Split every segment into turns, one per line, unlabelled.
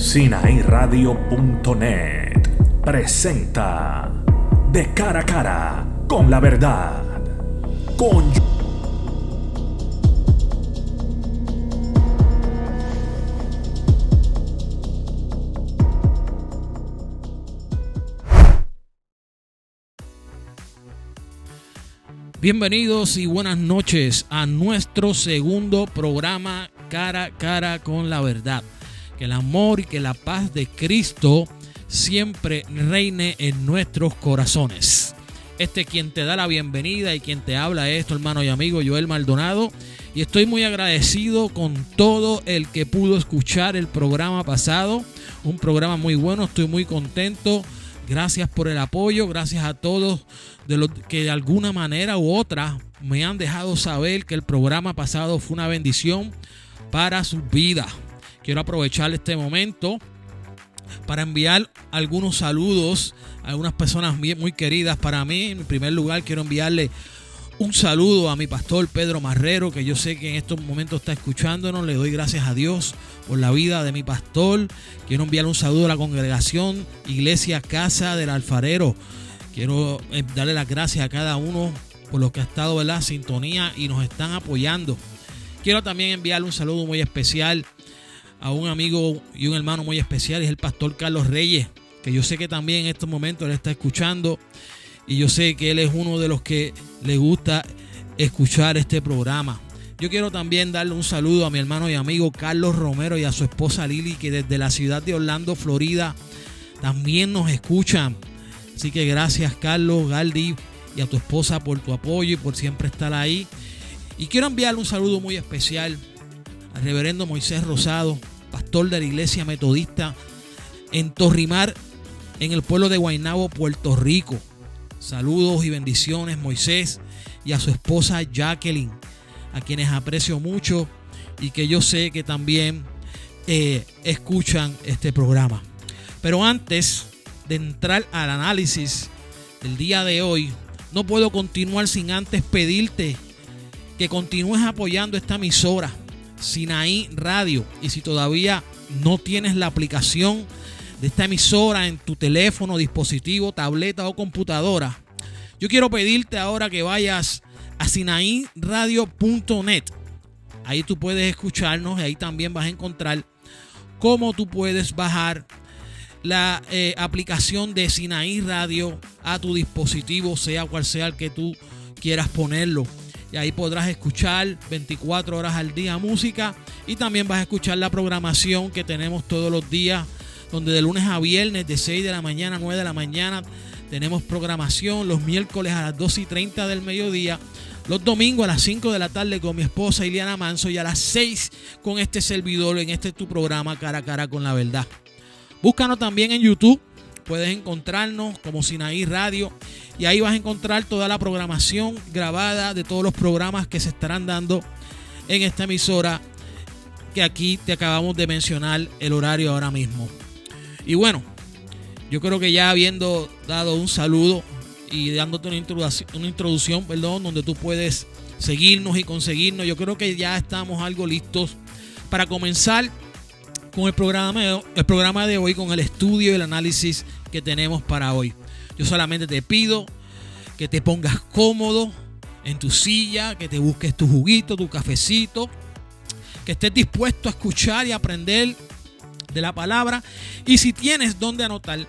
SinaíRadio.net presenta De Cara a Cara con la Verdad con
Bienvenidos y buenas noches a nuestro segundo programa Cara a Cara con la Verdad. Que el amor y que la paz de Cristo siempre reine en nuestros corazones. Quien te da la bienvenida y quien te habla es tu hermano y amigo Joel Maldonado. Y estoy muy agradecido con todo el que pudo escuchar el programa pasado. Un programa muy bueno, estoy muy contento. Gracias por el apoyo, gracias a todos de los que de alguna manera u otra me han dejado saber que el programa pasado fue una bendición para sus vidas. Quiero aprovechar este momento para enviar algunos saludos a algunas personas muy queridas para mí. En primer lugar, quiero enviarle un saludo a mi pastor Pedro Marrero, que yo sé que en estos momentos está escuchándonos. Le doy gracias a Dios por la vida de mi pastor. Quiero enviarle un saludo a la congregación Iglesia Casa del Alfarero. Quiero darle las gracias a cada uno por los que ha estado en la sintonía y nos están apoyando. Quiero también enviarle un saludo muy especial a un amigo y un hermano muy especial, es el pastor Carlos Reyes, que yo sé que también en estos momentos él está escuchando y yo sé que él es uno de los que le gusta escuchar este programa. Yo quiero también darle un saludo a mi hermano y amigo Carlos Romero y a su esposa Lili, que desde la ciudad de Orlando, Florida, también nos escuchan. Así que gracias, Carlos, Galdi, y a tu esposa por tu apoyo y por siempre estar ahí. Y quiero enviarle un saludo muy especial al reverendo Moisés Rosado, pastor de la iglesia metodista en Torrimar, en el pueblo de Guaynabo, Puerto Rico. Saludos y bendiciones, Moisés, y a su esposa Jacqueline, a quienes aprecio mucho y que yo sé que también escuchan este programa. Pero antes de entrar al análisis del día de hoy, no puedo continuar sin antes pedirte que continúes apoyando esta emisora Sinaí Radio, y si todavía no tienes la aplicación de esta emisora en tu teléfono, dispositivo, tableta o computadora, yo quiero pedirte ahora que vayas a SinaíRadio.net. Ahí tú puedes escucharnos y ahí también vas a encontrar cómo tú puedes bajar la aplicación de Sinaí Radio a tu dispositivo, sea cual sea el que tú quieras ponerlo. Y ahí podrás escuchar 24 horas al día música, y también vas a escuchar la programación que tenemos todos los días, donde de lunes a viernes de 6 de la mañana a 9 de la mañana tenemos programación, los miércoles a las 2:30 del mediodía, los domingos a las 5 de la tarde con mi esposa Iliana Manso, y a las 6 con este servidor en tu programa Cara a Cara con la Verdad. Búscanos también en YouTube, puedes encontrarnos como Sinaí Radio, y ahí vas a encontrar toda la programación grabada de todos los programas que se estarán dando en esta emisora, que aquí te acabamos de mencionar el horario ahora mismo. Y bueno, yo creo que ya habiendo dado un saludo y dándote una introducción, donde tú puedes seguirnos y conseguirnos, yo creo que ya estamos algo listos para comenzar con el programa de hoy, con el estudio y el análisis que tenemos para hoy. Yo solamente te pido que te pongas cómodo en tu silla, que te busques tu juguito, tu cafecito, que estés dispuesto a escuchar y aprender de la palabra. Y si tienes donde anotar,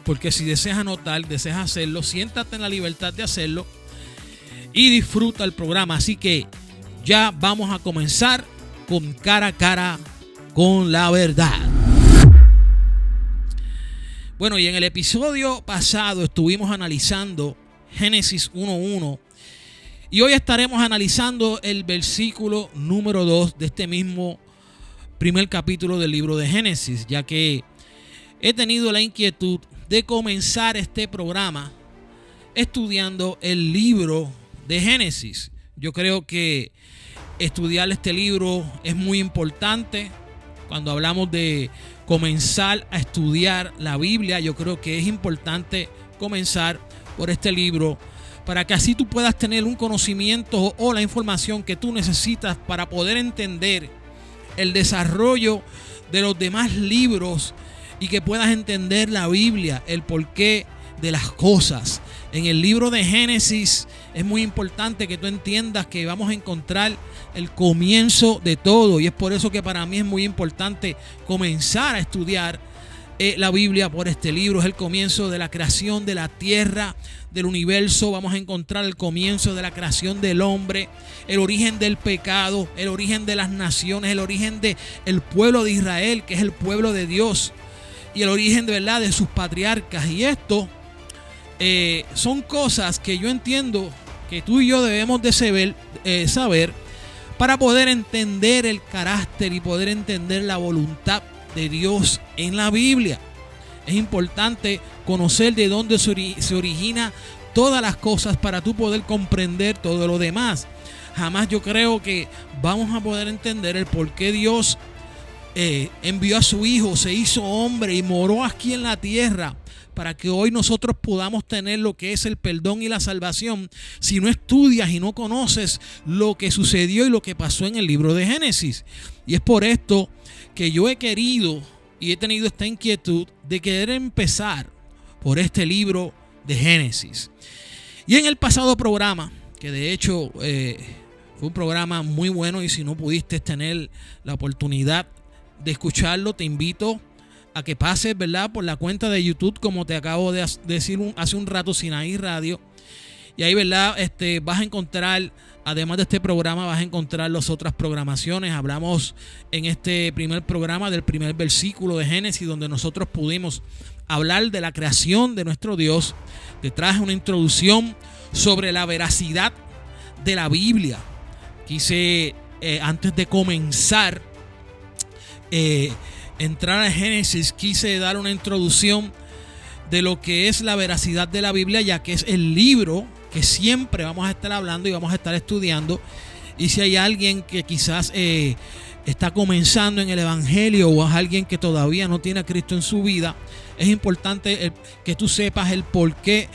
porque si deseas anotar, deseas hacerlo, siéntate en la libertad de hacerlo y disfruta el programa. Así que ya vamos a comenzar con Cara a Cara con la Verdad. Bueno, y en el episodio pasado estuvimos analizando Génesis 1:1, y hoy estaremos analizando el versículo número 2 de este mismo primer capítulo del libro de Génesis, ya que he tenido la inquietud de comenzar este programa estudiando el libro de Génesis. Yo creo que estudiar este libro es muy importante. Cuando hablamos de comenzar a estudiar la Biblia, yo creo que es importante comenzar por este libro, para que así tú puedas tener un conocimiento o la información que tú necesitas para poder entender el desarrollo de los demás libros y que puedas entender la Biblia, el porqué de las cosas. En el libro de Génesis es muy importante que tú entiendas que vamos a encontrar el comienzo de todo, y es por eso que para mí es muy importante comenzar a estudiar la Biblia por este libro. Es el comienzo de la creación de la tierra, del universo. Vamos a encontrar el comienzo de la creación del hombre, el origen del pecado, el origen de las naciones, el origen del pueblo de Israel, que es el pueblo de Dios, y el origen de verdad de sus patriarcas. Y esto son cosas que yo entiendo que tú y yo debemos de saber para poder entender el carácter y poder entender la voluntad de Dios en la Biblia. Es importante conocer de dónde se origina todas las cosas para tú poder comprender todo lo demás. Jamás yo creo que vamos a poder entender el por qué Dios envió a su Hijo, se hizo hombre y moró aquí en la tierra, para que hoy nosotros podamos tener lo que es el perdón y la salvación, si no estudias y no conoces lo que sucedió y lo que pasó en el libro de Génesis. Y es por esto que yo he querido y he tenido esta inquietud de querer empezar por este libro de Génesis. Y en el pasado programa, que de hecho fue un programa muy bueno, y si no pudiste tener la oportunidad de escucharlo, te invito a que pases, ¿verdad?, por la cuenta de YouTube, como te acabo de decir hace un rato, Sinaí Radio. Y ahí, ¿verdad?, vas a encontrar, además de este programa, vas a encontrar las otras programaciones. Hablamos en este primer programa del primer versículo de Génesis, donde nosotros pudimos hablar de la creación de nuestro Dios. Te traje una introducción sobre la veracidad de la Biblia. Quise, antes de comenzar, entrar a Génesis, quise dar una introducción de lo que es la veracidad de la Biblia, ya que es el libro que siempre vamos a estar hablando y vamos a estar estudiando. Y si hay alguien que quizás está comenzando en el Evangelio, o es alguien que todavía no tiene a Cristo en su vida, es importante que tú sepas el por qué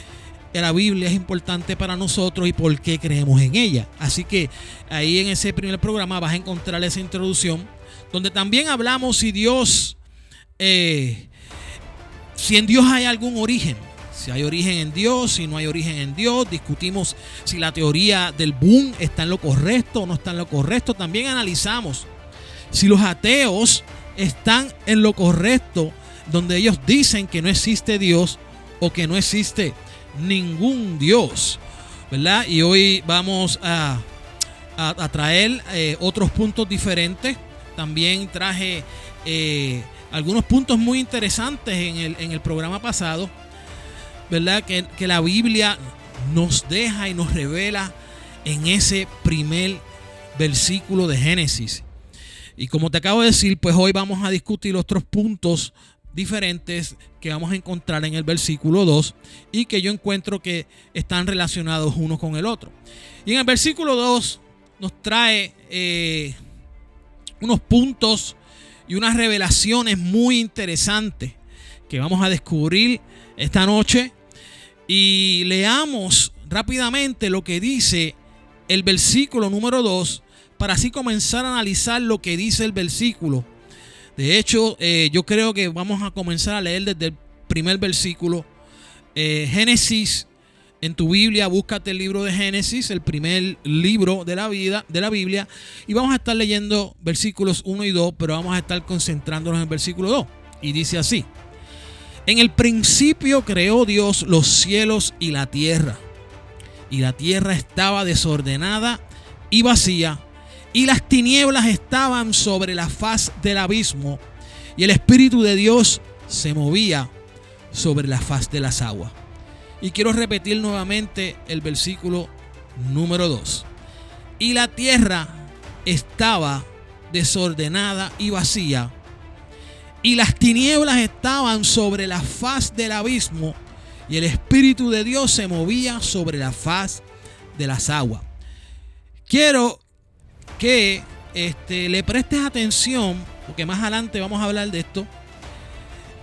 la Biblia es importante para nosotros y por qué creemos en ella. Así que ahí en ese primer programa vas a encontrar esa introducción, donde también hablamos si en Dios hay algún origen, si hay origen en Dios, si no hay origen en Dios. Discutimos si la teoría del boom está en lo correcto o no está en lo correcto. También analizamos si los ateos están en lo correcto, donde ellos dicen que no existe Dios o que no existe ningún Dios, ¿verdad? Y hoy vamos a traer otros puntos diferentes. También traje algunos puntos muy interesantes en el programa pasado, ¿verdad? Que la Biblia nos deja y nos revela en ese primer versículo de Génesis. Y como te acabo de decir, pues hoy vamos a discutir otros puntos diferentes que vamos a encontrar en el versículo 2 y que yo encuentro que están relacionados uno con el otro. Y en el versículo 2 nos trae unos puntos y unas revelaciones muy interesantes que vamos a descubrir esta noche. Y leamos rápidamente lo que dice el versículo número 2 para así comenzar a analizar lo que dice el versículo. De hecho, yo creo que vamos a comenzar a leer desde el primer versículo. Génesis, en tu Biblia, búscate el libro de Génesis, el primer libro de la Biblia, y vamos a estar leyendo versículos 1 y 2, pero vamos a estar concentrándonos en el versículo 2. Y dice así: en el principio creó Dios los cielos y la tierra estaba desordenada y vacía, y las tinieblas estaban sobre la faz del abismo, y el Espíritu de Dios se movía sobre la faz de las aguas. Y quiero repetir nuevamente el versículo número 2. Y la tierra estaba desordenada y vacía, y las tinieblas estaban sobre la faz del abismo, y el Espíritu de Dios se movía sobre la faz de las aguas. Quiero que le prestes atención, porque más adelante vamos a hablar de esto,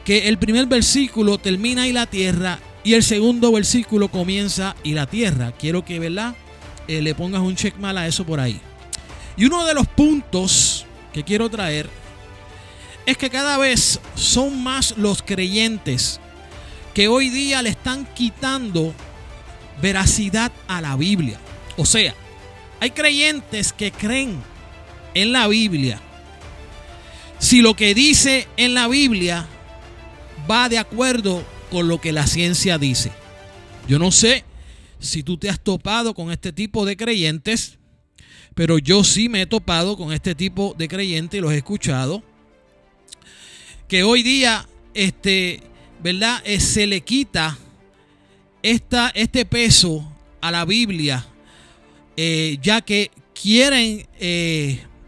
que el primer versículo termina y la tierra, y el segundo versículo comienza y la tierra. Quiero que, ¿verdad?, le pongas un check mal a eso por ahí. Y uno de los puntos que quiero traer es que cada vez son más los creyentes que hoy día le están quitando veracidad a la Biblia. O sea, hay creyentes que creen en la Biblia si lo que dice en la Biblia va de acuerdo con lo que la ciencia dice. Yo no sé si tú te has topado con este tipo de creyentes, pero yo sí me he topado con este tipo de creyentes y los he escuchado, que hoy día ¿verdad? Se le quita este peso a la Biblia, ya que quieren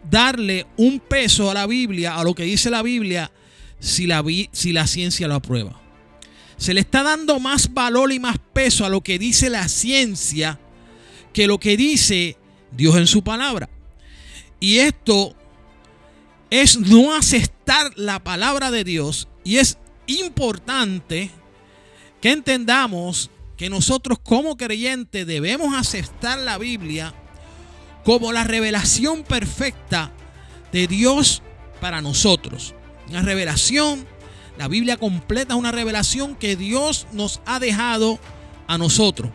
darle un peso a la Biblia, a lo que dice la Biblia, si la ciencia lo aprueba. Se le está dando más valor y más peso a lo que dice la ciencia que lo que dice Dios en su palabra. Y esto es no aceptar la palabra de Dios, y es importante que entendamos que nosotros como creyentes debemos aceptar la Biblia como la revelación perfecta de Dios para nosotros. Una revelación, la Biblia completa es una revelación que Dios nos ha dejado a nosotros.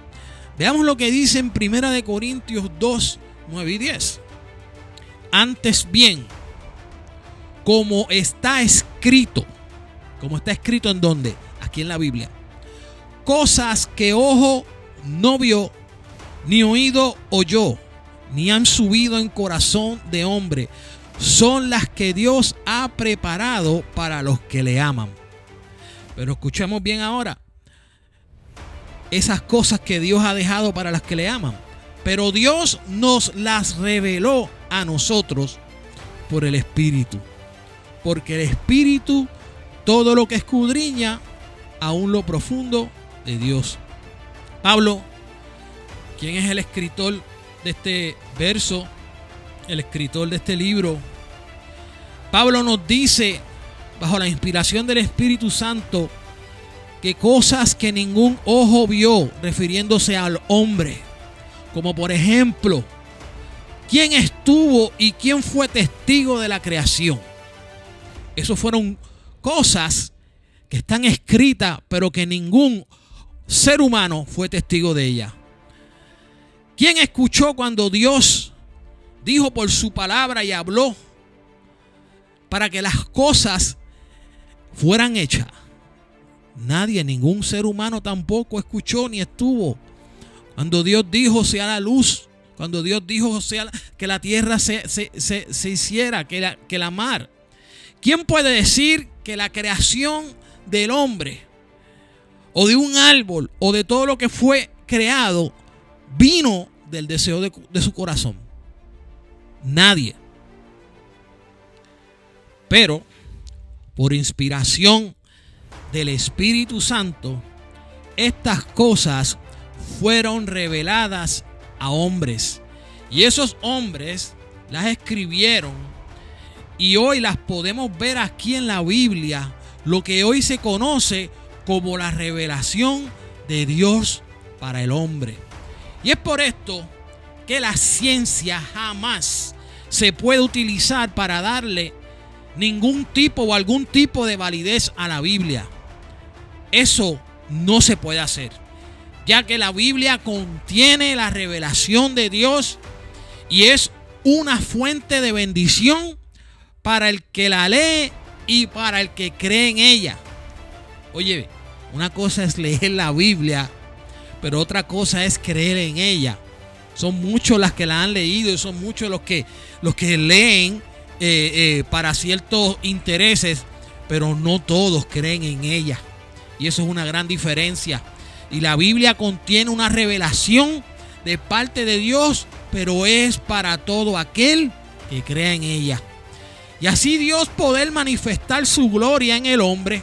Veamos lo que dice en 1 Corintios 2, 9 y 10. Antes bien, como está escrito ¿en dónde? Aquí en la Biblia. Cosas que ojo no vio, ni oído oyó, ni han subido en corazón de hombre, son las que Dios ha preparado para los que le aman. Pero escuchemos bien ahora. Esas cosas que Dios ha dejado para las que le aman. Pero Dios nos las reveló a nosotros por el Espíritu. Porque el Espíritu todo lo que escudriña aún lo profundo de Dios. Pablo, quien es el escritor de este verso, el escritor de este libro, Pablo nos dice, bajo la inspiración del Espíritu Santo, que cosas que ningún ojo vio, refiriéndose al hombre, como por ejemplo, quién estuvo y quién fue testigo de la creación. Esos fueron cosas que están escritas, pero que ningún ser humano fue testigo de ella. ¿Quién escuchó cuando Dios dijo por su palabra y habló para que las cosas fueran hechas? Nadie, ningún ser humano tampoco escuchó ni estuvo cuando Dios dijo sea la luz, cuando Dios dijo sea que la tierra se hiciera, que la mar. ¿Quién puede decir que la creación del hombre o de un árbol o de todo lo que fue creado vino del deseo de su corazón? Nadie. Pero por inspiración del Espíritu Santo, estas cosas fueron reveladas a hombres, y esos hombres las escribieron, y hoy las podemos ver aquí en la Biblia, lo que hoy se conoce como la revelación de Dios para el hombre. Y es por esto que la ciencia jamás se puede utilizar para darle ningún tipo o algún tipo de validez a la Biblia. Eso no se puede hacer, ya que la Biblia contiene la revelación de Dios y es una fuente de bendición para el que la lee y para el que cree en ella. Oye, una cosa es leer la Biblia, pero otra cosa es creer en ella. Son muchos las que la han leído y son muchos los que leen para ciertos intereses, pero no todos creen en ella. Y eso es una gran diferencia. Y la Biblia contiene una revelación de parte de Dios, pero es para todo aquel que crea en ella. Y así Dios poder manifestar su gloria en el hombre.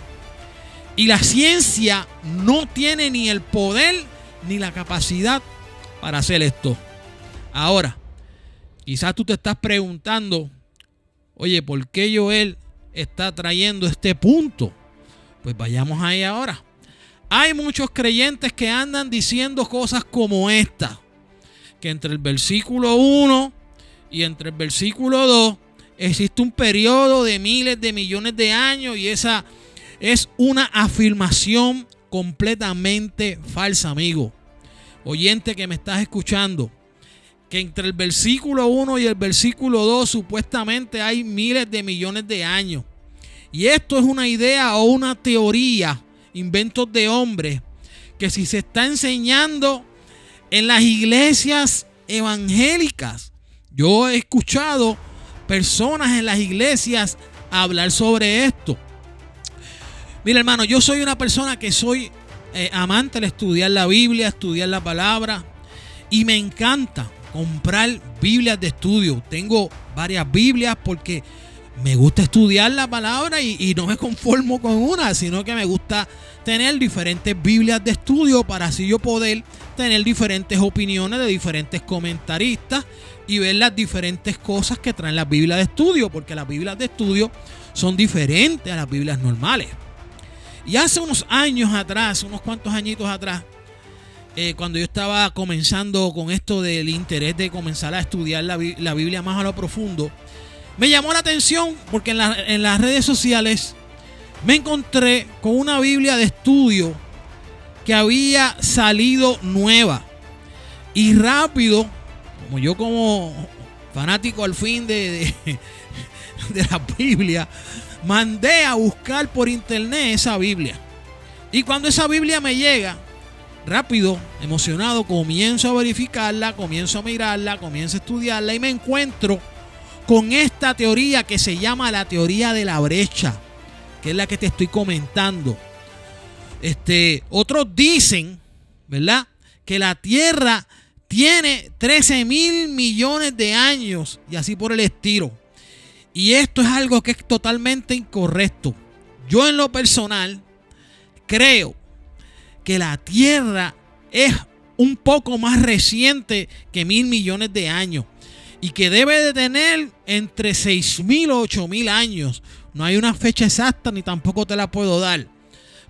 Y la ciencia no tiene ni el poder ni la capacidad para hacer esto. Ahora, quizás tú te estás preguntando, oye, ¿por qué Joel está trayendo este punto? Pues vayamos ahí ahora. Hay muchos creyentes que andan diciendo cosas como esta, que entre el versículo 1 y entre el versículo 2 existe un periodo de miles de millones de años, y esa es una afirmación completamente falsa, amigo. Oyente que me estás escuchando, que entre el versículo 1 y el versículo 2 supuestamente hay miles de millones de años. Y esto es una idea o una teoría, inventos de hombres, que si se está enseñando en las iglesias evangélicas. Yo he escuchado personas en las iglesias hablar sobre esto. Mira, hermano, yo soy una persona que soy amante de estudiar la Biblia, estudiar la palabra, y me encanta comprar Biblias de estudio. Tengo varias Biblias porque me gusta estudiar la palabra y no me conformo con una, sino que me gusta tener diferentes Biblias de estudio para así yo poder tener diferentes opiniones de diferentes comentaristas y ver las diferentes cosas que traen las Biblias de estudio, porque las Biblias de estudio son diferentes a las Biblias normales. Y hace unos años atrás, unos cuantos añitos atrás, cuando yo estaba comenzando con esto del interés de comenzar a estudiar la Biblia más a lo profundo, me llamó la atención porque en las redes sociales me encontré con una Biblia de estudio que había salido nueva. Y rápido, como yo como fanático al fin de la Biblia, mandé a buscar por internet esa Biblia. Y cuando esa Biblia me llega, rápido, emocionado, comienzo a verificarla, comienzo a mirarla, comienzo a estudiarla y me encuentro con esta teoría que se llama la teoría de la brecha, que es la que te estoy comentando. Otros dicen, ¿verdad?, que la Tierra tiene 13,000 millones de años y así por el estilo. Y esto es algo que es totalmente incorrecto. Yo en lo personal creo que la Tierra es un poco más reciente que 1,000 millones de años y que debe de tener entre 6,000 o 8,000 años. No hay una fecha exacta ni tampoco te la puedo dar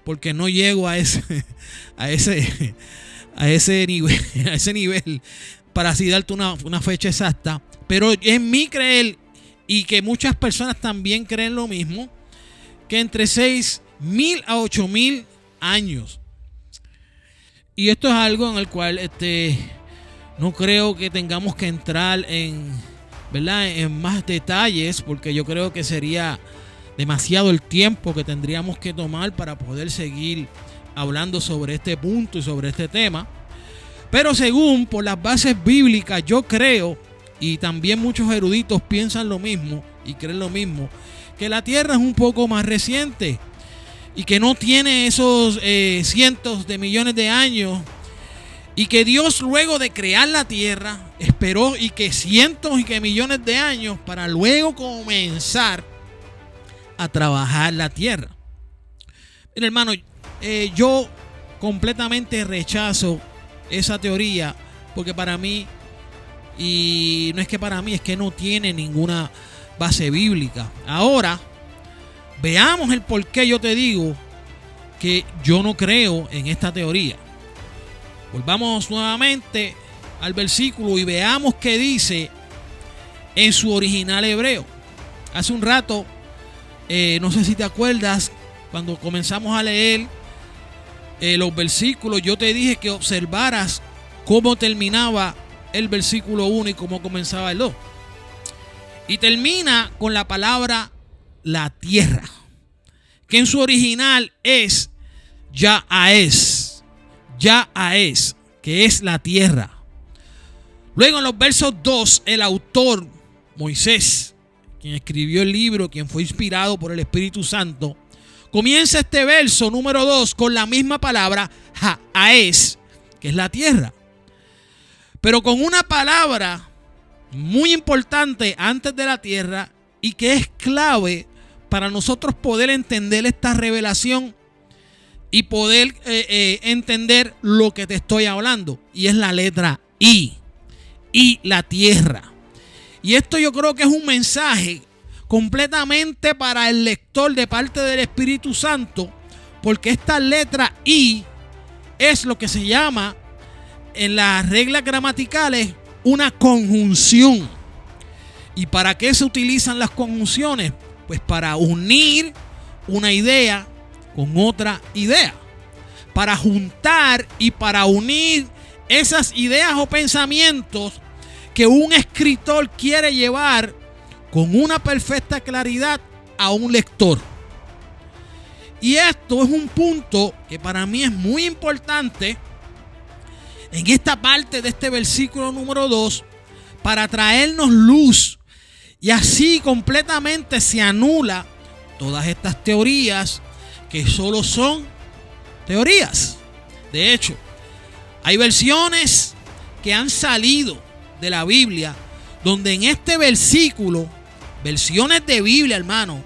porque no llego a ese nivel para así darte una fecha exacta. Pero en mi creer, y que muchas personas también creen lo mismo, que entre 6,000 a 8,000 años. Y esto es algo en el cual no creo que tengamos que entrar ¿verdad?, en más detalles, porque yo creo que sería demasiado el tiempo que tendríamos que tomar para poder seguir hablando sobre este punto y sobre este tema. Pero según por las bases bíblicas, yo creo, y también muchos eruditos piensan lo mismo y creen lo mismo, que la Tierra es un poco más reciente y que no tiene esos cientos de millones de años, y que Dios, luego de crear la Tierra, esperó y que cientos y que millones de años para luego comenzar a trabajar la Tierra. Mira, hermano, yo completamente rechazo esa teoría, porque para mí, y no es que para mí, es que no tiene ninguna base bíblica. Ahora, veamos el por qué yo te digo que yo no creo en esta teoría. Volvamos nuevamente al versículo y veamos qué dice en su original hebreo. Hace un rato, no sé si te acuerdas, cuando comenzamos a leer los versículos, yo te dije que observaras cómo terminaba el versículo 1 y cómo comenzaba el 2. Y termina con la palabra la tierra, que en su original es Yahaes, que es la tierra. Luego en los versos 2, el autor Moisés, quien escribió el libro, quien fue inspirado por el Espíritu Santo, comienza este verso número 2 con la misma palabra Yahaes, que es la tierra, pero con una palabra muy importante antes de la tierra y que es clave para nosotros poder entender esta revelación y poder entender lo que te estoy hablando, y es la letra I, la tierra. Y esto yo creo que es un mensaje completamente para el lector de parte del Espíritu Santo, porque esta letra I es lo que se llama en las reglas gramaticales una conjunción. ¿Y para qué se utilizan las conjunciones? Pues para unir una idea con otra idea. Para juntar y para unir esas ideas o pensamientos que un escritor quiere llevar con una perfecta claridad a un lector. Y esto es un punto que para mí es muy importante en esta parte de este versículo número 2, para traernos luz, y así completamente se anula todas estas teorías que solo son teorías. De hecho, hay versiones que han salido de la Biblia donde en este versículo, versiones de Biblia, hermano,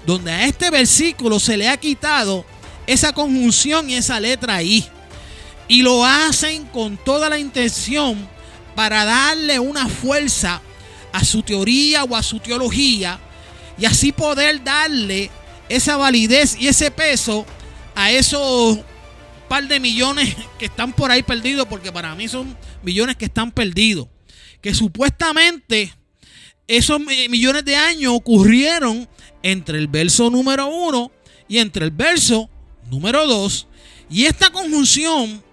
donde a este versículo se le ha quitado esa conjunción y esa letra I. Y lo hacen con toda la intención para darle una fuerza a su teoría o a su teología, y así poder darle esa validez y ese peso a esos par de millones que están por ahí perdidos, porque para mí son millones que están perdidos, que supuestamente esos millones de años ocurrieron entre el verso número 1 y entre el verso número 2. Y esta conjunción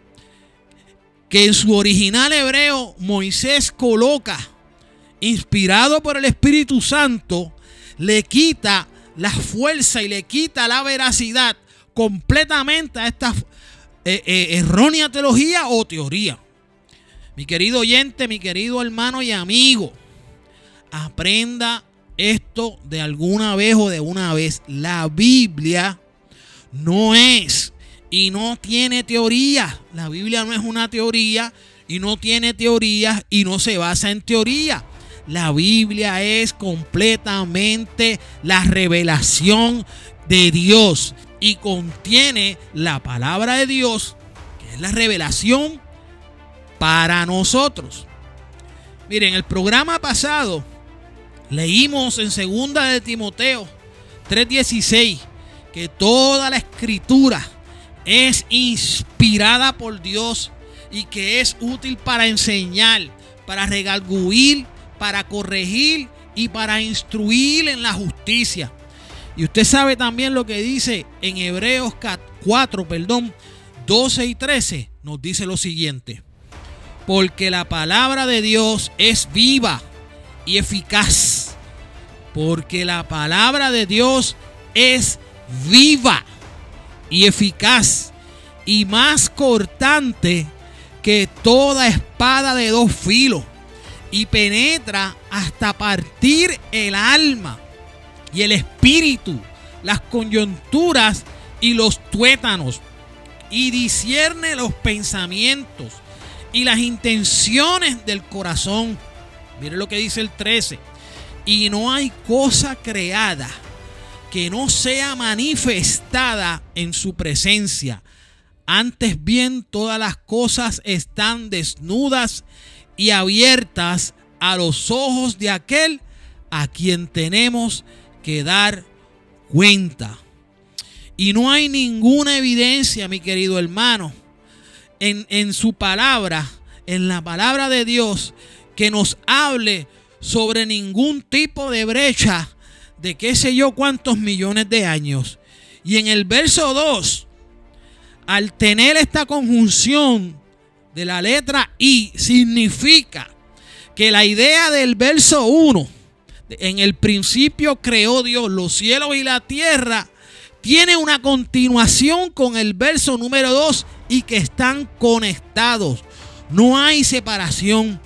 que en su original hebreo Moisés coloca, inspirado por el Espíritu Santo, le quita la fuerza y le quita la veracidad completamente a esta errónea teología o teoría. Mi querido oyente, mi querido hermano y amigo, aprenda esto de alguna vez o de una vez. La Biblia no es y no tiene teoría. La Biblia no es una teoría y no tiene teorías y no se basa en teoría. La Biblia es completamente la revelación de Dios y contiene la palabra de Dios, que es la revelación para nosotros. Miren, el programa pasado leímos en 2 de Timoteo 3:16 que toda la escritura es inspirada por Dios y que es útil para enseñar, para redarguir, para corregir y para instruir en la justicia. Y usted sabe también lo que dice en Hebreos 4, 12 y 13. Nos dice lo siguiente: porque la palabra de Dios es viva y eficaz. Porque la palabra de Dios es viva y eficaz y más cortante que toda espada de 2 filos, y penetra hasta partir el alma y el espíritu, las coyunturas y los tuétanos, y discierne los pensamientos y las intenciones del corazón. Mire lo que dice el 13: y no hay cosa creada que no sea manifestada en su presencia. Antes bien, todas las cosas están desnudas y abiertas a los ojos de aquel a quien tenemos que dar cuenta. Y no hay ninguna evidencia, mi querido hermano, en su palabra, en la palabra de Dios, que nos hable sobre ningún tipo de brecha de qué sé yo cuántos millones de años. Y en el verso 2, al tener esta conjunción de la letra I, significa que la idea del verso 1, en el principio creó Dios los cielos y la tierra, tiene una continuación con el verso número 2 y que están conectados. No hay separación.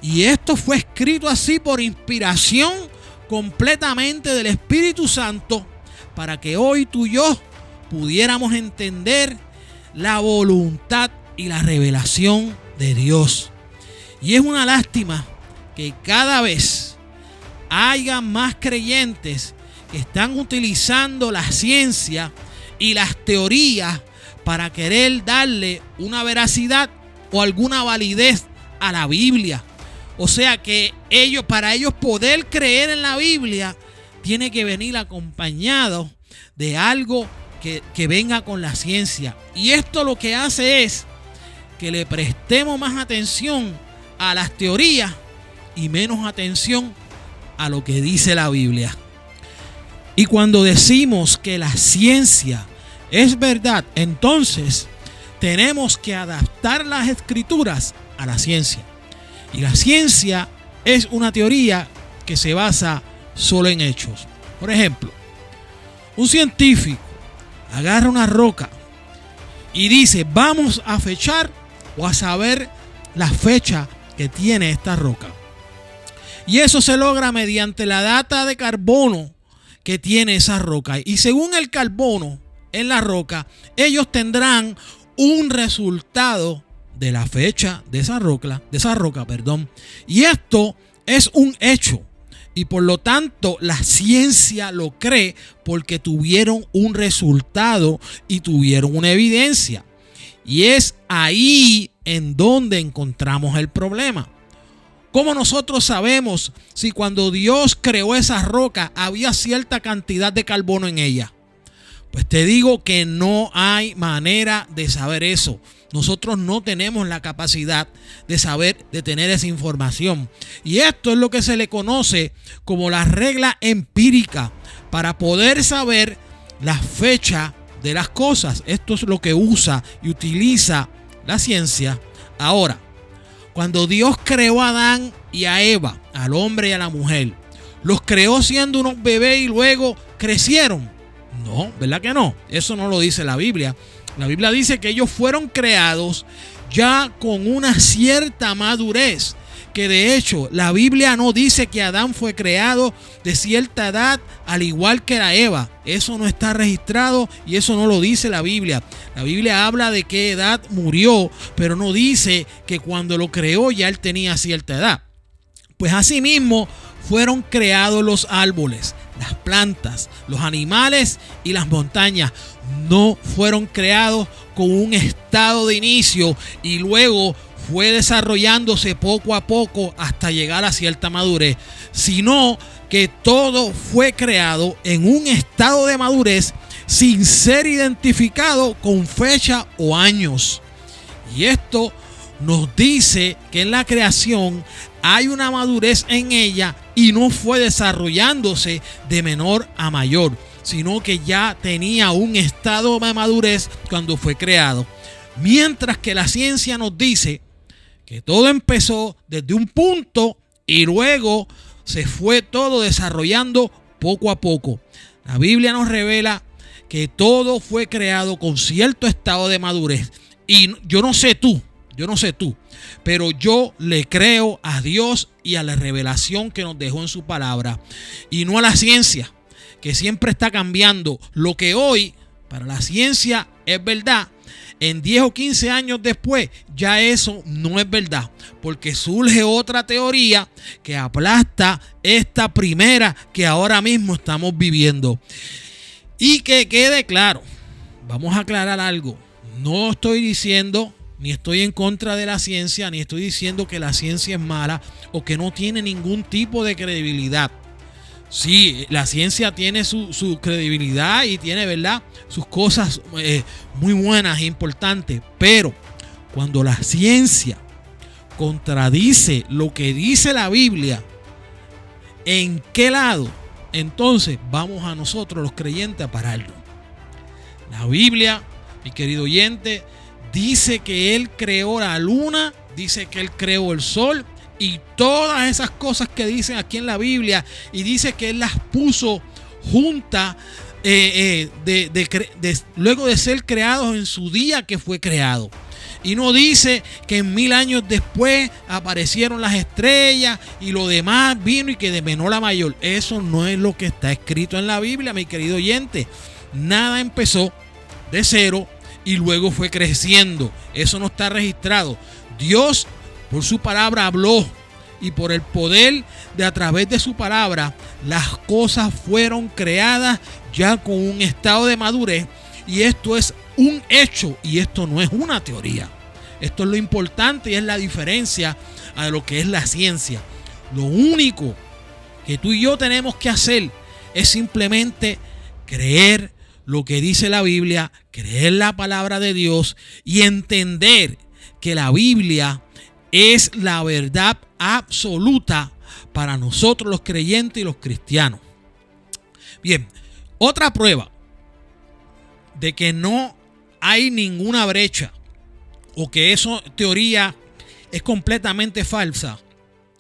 Y esto fue escrito así por inspiración completamente del Espíritu Santo, para que hoy tú y yo pudiéramos entender la voluntad y la revelación de Dios. Y es una lástima que cada vez haya más creyentes que están utilizando la ciencia y las teorías para querer darle una veracidad o alguna validez a la Biblia. O sea que para ellos poder creer en la Biblia, tiene que venir acompañado de algo que venga con la ciencia. Y esto lo que hace es que le prestemos más atención a las teorías y menos atención a lo que dice la Biblia. Y cuando decimos que la ciencia es verdad, entonces tenemos que adaptar las escrituras a la ciencia. Y la ciencia es una teoría que se basa solo en hechos. Por ejemplo, un científico agarra una roca y dice, vamos a fechar o a saber la fecha que tiene esta roca. Y eso se logra mediante la data de carbono que tiene esa roca. Y según el carbono en la roca, ellos tendrán un resultado de la fecha de esa roca, Y esto es un hecho. Y por lo tanto, la ciencia lo cree porque tuvieron un resultado y tuvieron una evidencia. Y es ahí en donde encontramos el problema. ¿Cómo nosotros sabemos si cuando Dios creó esa roca había cierta cantidad de carbono en ella? Pues te digo que no hay manera de saber eso. Nosotros no tenemos la capacidad de saber, de tener esa información. Y esto es lo que se le conoce como la regla empírica para poder saber la fecha de las cosas. Esto es lo que usa y utiliza la ciencia. Ahora, cuando Dios creó a Adán y a Eva, al hombre y a la mujer, los creó siendo unos bebés y luego crecieron. No, ¿verdad que no? Eso no lo dice la Biblia. La Biblia dice que ellos fueron creados ya con una cierta madurez. Que de hecho la Biblia no dice que Adán fue creado de cierta edad al igual que la Eva. Eso no está registrado y eso no lo dice la Biblia. La Biblia habla de qué edad murió, pero no dice que cuando lo creó ya él tenía cierta edad. Pues asimismo fueron creados los árboles, las plantas, los animales y las montañas. No fueron creados con un estado de inicio y luego fue desarrollándose poco a poco hasta llegar a cierta madurez, sino que todo fue creado en un estado de madurez sin ser identificado con fecha o años. Y esto nos dice que en la creación hay una madurez en ella y no fue desarrollándose de menor a mayor, sino que ya tenía un estado de madurez cuando fue creado. Mientras que la ciencia nos dice que todo empezó desde un punto y luego se fue todo desarrollando poco a poco. La Biblia nos revela que todo fue creado con cierto estado de madurez. Y yo no sé tú, pero yo le creo a Dios y a la revelación que nos dejó en su palabra y no a la ciencia, que siempre está cambiando. Lo que hoy para la ciencia es verdad, en 10 o 15 años después ya eso no es verdad, porque surge otra teoría que aplasta esta primera que ahora mismo estamos viviendo. Y que quede claro, vamos a aclarar algo. No estoy diciendo, ni estoy en contra de la ciencia, ni estoy diciendo que la ciencia es mala o que no tiene ningún tipo de credibilidad. Sí, la ciencia tiene su credibilidad y tiene, ¿verdad?, sus cosas muy buenas e importantes. Pero cuando la ciencia contradice lo que dice la Biblia, ¿en qué lado? Entonces vamos a nosotros los creyentes a pararlo. La Biblia, mi querido oyente, dice que Él creó la luna, dice que Él creó el sol y todas esas cosas que dicen aquí en la Biblia, y dice que Él las puso juntas luego de ser creados en su día que fue creado. Y no dice que en 1000 años después aparecieron las estrellas y lo demás vino y que de menor a mayor. Eso no es lo que está escrito en la Biblia, mi querido oyente. Nada empezó de cero y luego fue creciendo. Eso no está registrado. Dios por su palabra habló y por el poder de a través de su palabra las cosas fueron creadas ya con un estado de madurez, y esto es un hecho y esto no es una teoría. Esto es lo importante y es la diferencia a lo que es la ciencia. Lo único que tú y yo tenemos que hacer es simplemente creer lo que dice la Biblia, creer la palabra de Dios y entender que la Biblia es la verdad absoluta para nosotros los creyentes y los cristianos. Bien, otra prueba de que no hay ninguna brecha o que esa teoría es completamente falsa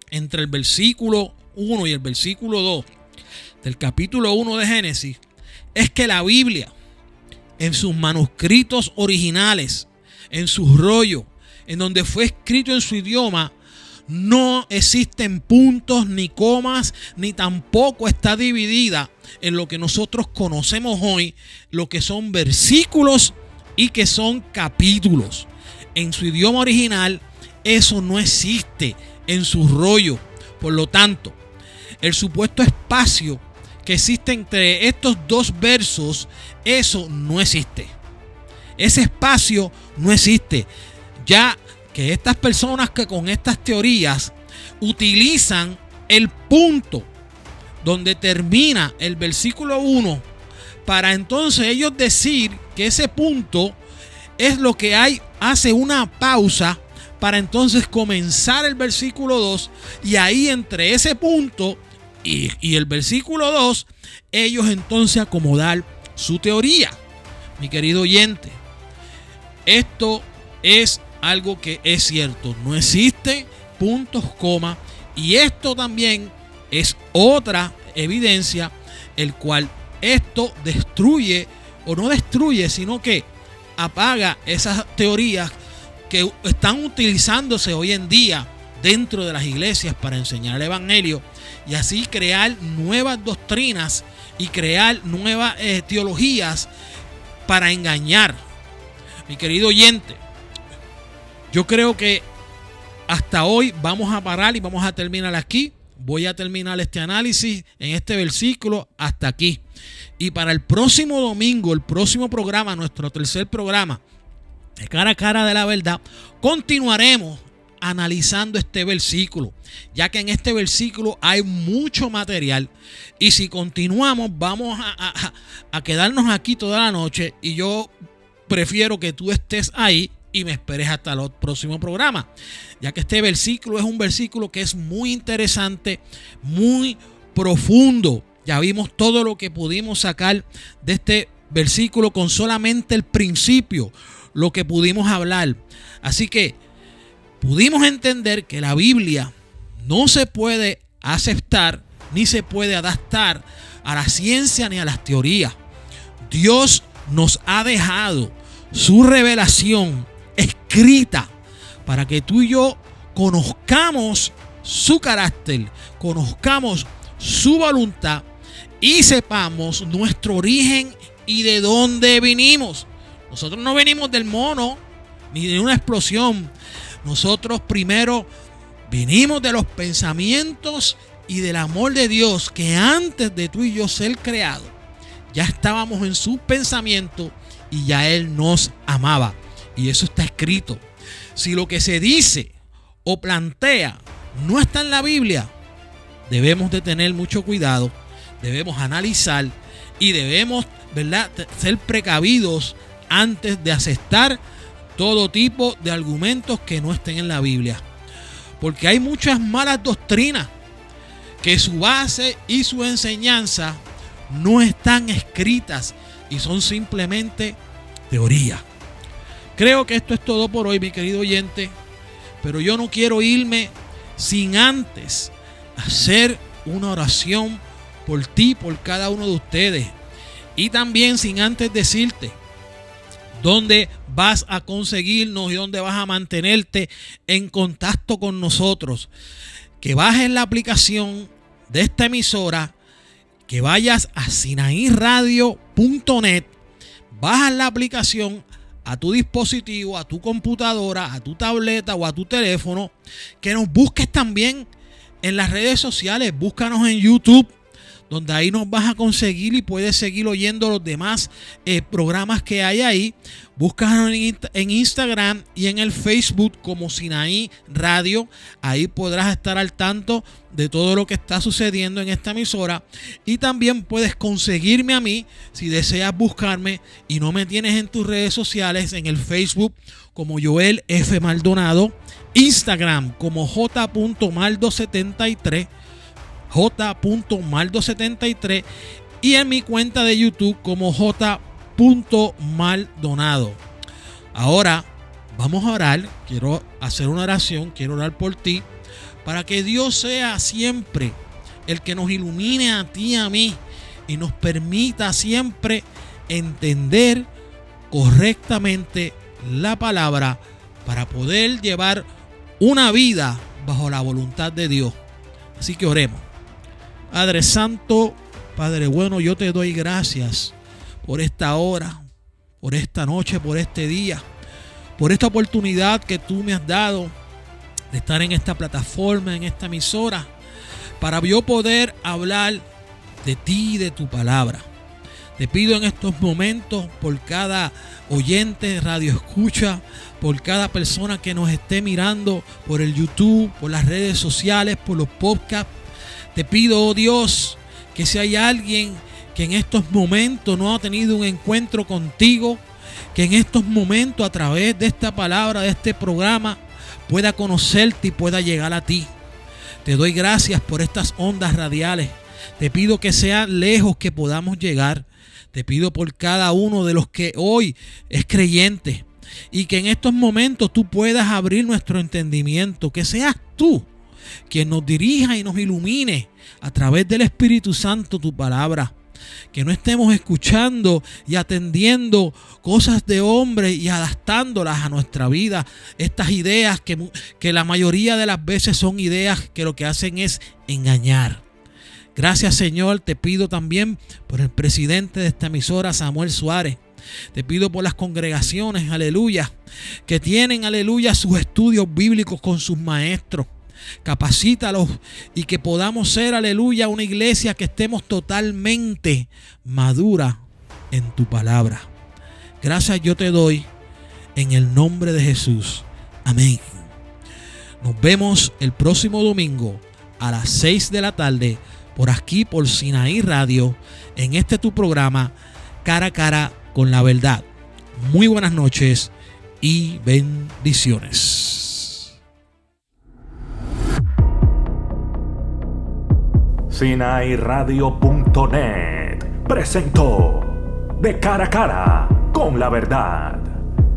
entre el versículo 1 y el versículo 2 del capítulo 1 de Génesis es que la Biblia, en sus manuscritos originales, en sus rollos, en donde fue escrito en su idioma, no existen puntos ni comas, ni tampoco está dividida en lo que nosotros conocemos hoy, lo que son versículos y que son capítulos. En su idioma original, eso no existe en su rollo. Por lo tanto, el supuesto espacio que existe entre estos dos versos, eso no existe. Ese espacio no existe. Ya que estas personas que con estas teorías utilizan el punto donde termina el versículo 1 para entonces ellos decir que ese punto es lo que hace una pausa para entonces comenzar el versículo 2 y ahí entre ese punto y el versículo 2 ellos entonces acomodar su teoría. Mi querido oyente, esto es algo que es cierto, no existe puntos, comas, y esto también es otra evidencia el cual esto destruye o no destruye, sino que apaga esas teorías que están utilizándose hoy en día dentro de las iglesias para enseñar el evangelio y así crear nuevas doctrinas y crear nuevas teologías para engañar. Mi querido oyente, yo creo que hasta hoy vamos a parar y vamos a terminar aquí. Voy a terminar este análisis en este versículo hasta aquí. Y para el próximo domingo, el próximo programa, nuestro tercer programa de Cara a Cara de la Verdad, continuaremos analizando este versículo, ya que en este versículo hay mucho material. Y si continuamos, vamos a quedarnos aquí toda la noche. Y yo prefiero que tú estés ahí y me esperes hasta el próximo programa, ya que este versículo es un versículo que es muy interesante, muy profundo. Ya vimos todo lo que pudimos sacar de este versículo con solamente el principio, lo que pudimos hablar. Así que pudimos entender que la Biblia no se puede aceptar ni se puede adaptar a la ciencia ni a las teorías. Dios nos ha dejado su revelación escrita para que tú y yo conozcamos su carácter, conozcamos su voluntad y sepamos nuestro origen y de dónde vinimos. Nosotros no venimos del mono ni de una explosión. Nosotros primero venimos de los pensamientos y del amor de Dios, que antes de tú y yo ser creados ya estábamos en su pensamiento y ya Él nos amaba. Y eso está escrito. Si lo que se dice o plantea no está en la Biblia, debemos de tener mucho cuidado, debemos analizar y debemos, ¿verdad?, ser precavidos antes de aceptar todo tipo de argumentos que no estén en la Biblia. Porque hay muchas malas doctrinas que su base y su enseñanza no están escritas y son simplemente teoría. Creo que esto es todo por hoy, mi querido oyente, pero yo no quiero irme sin antes hacer una oración por ti, por cada uno de ustedes, y también sin antes decirte dónde vas a conseguirnos y dónde vas a mantenerte en contacto con nosotros. Que bajes la aplicación de esta emisora, que vayas a sinairadio.net, bajas la aplicación a tu dispositivo, a tu computadora, a tu tableta o a tu teléfono, que nos busques también en las redes sociales, búscanos en YouTube, donde ahí nos vas a conseguir y puedes seguir oyendo los demás programas que hay ahí. Búscanos en Instagram y en el Facebook como Sinaí Radio. Ahí podrás estar al tanto de todo lo que está sucediendo en esta emisora. Y también puedes conseguirme a mí si deseas buscarme y no me tienes en tus redes sociales, en el Facebook como Joel F. Maldonado, Instagram como J.Maldo73, j.maldo73 y en mi cuenta de YouTube como j.maldonado. Ahora vamos a orar. Quiero hacer una oración, quiero orar por ti, para que Dios sea siempre el que nos ilumine a ti y a mí y nos permita siempre entender correctamente la palabra para poder llevar una vida bajo la voluntad de Dios. Así que oremos. Padre Santo, Padre bueno, yo te doy gracias por esta hora, por esta noche, por este día, por esta oportunidad que tú me has dado de estar en esta plataforma, en esta emisora, para yo poder hablar de ti y de tu palabra. Te pido en estos momentos por cada oyente, radio escucha, por cada persona que nos esté mirando por el YouTube, por las redes sociales, por los podcasts. Te pido, oh Dios, que si hay alguien que en estos momentos no ha tenido un encuentro contigo, que en estos momentos a través de esta palabra, de este programa, pueda conocerte y pueda llegar a ti. Te doy gracias por estas ondas radiales. Te pido que sea lejos que podamos llegar. Te pido por cada uno de los que hoy es creyente y que en estos momentos tú puedas abrir nuestro entendimiento. Que seas tú quien nos dirija y nos ilumine a través del Espíritu Santo tu palabra. Que no estemos escuchando y atendiendo cosas de hombre y adaptándolas a nuestra vida. Estas ideas que la mayoría de las veces son ideas que lo que hacen es engañar. Gracias, Señor. Te pido también por el presidente de esta emisora, Samuel Suárez. Te pido por las congregaciones, aleluya, que tienen, aleluya, sus estudios bíblicos con sus maestros. Capacítalos y que podamos ser, aleluya, una iglesia que estemos totalmente madura en tu palabra. Gracias yo te doy en el nombre de Jesús. Amén. Nos vemos el próximo domingo a las 6 de la tarde por aquí por Sinaí Radio en este tu programa Cara a Cara con la Verdad. Muy buenas noches y bendiciones.
SinaiRadio.net presentó De Cara a Cara con la Verdad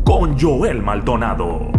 con Joel Maldonado.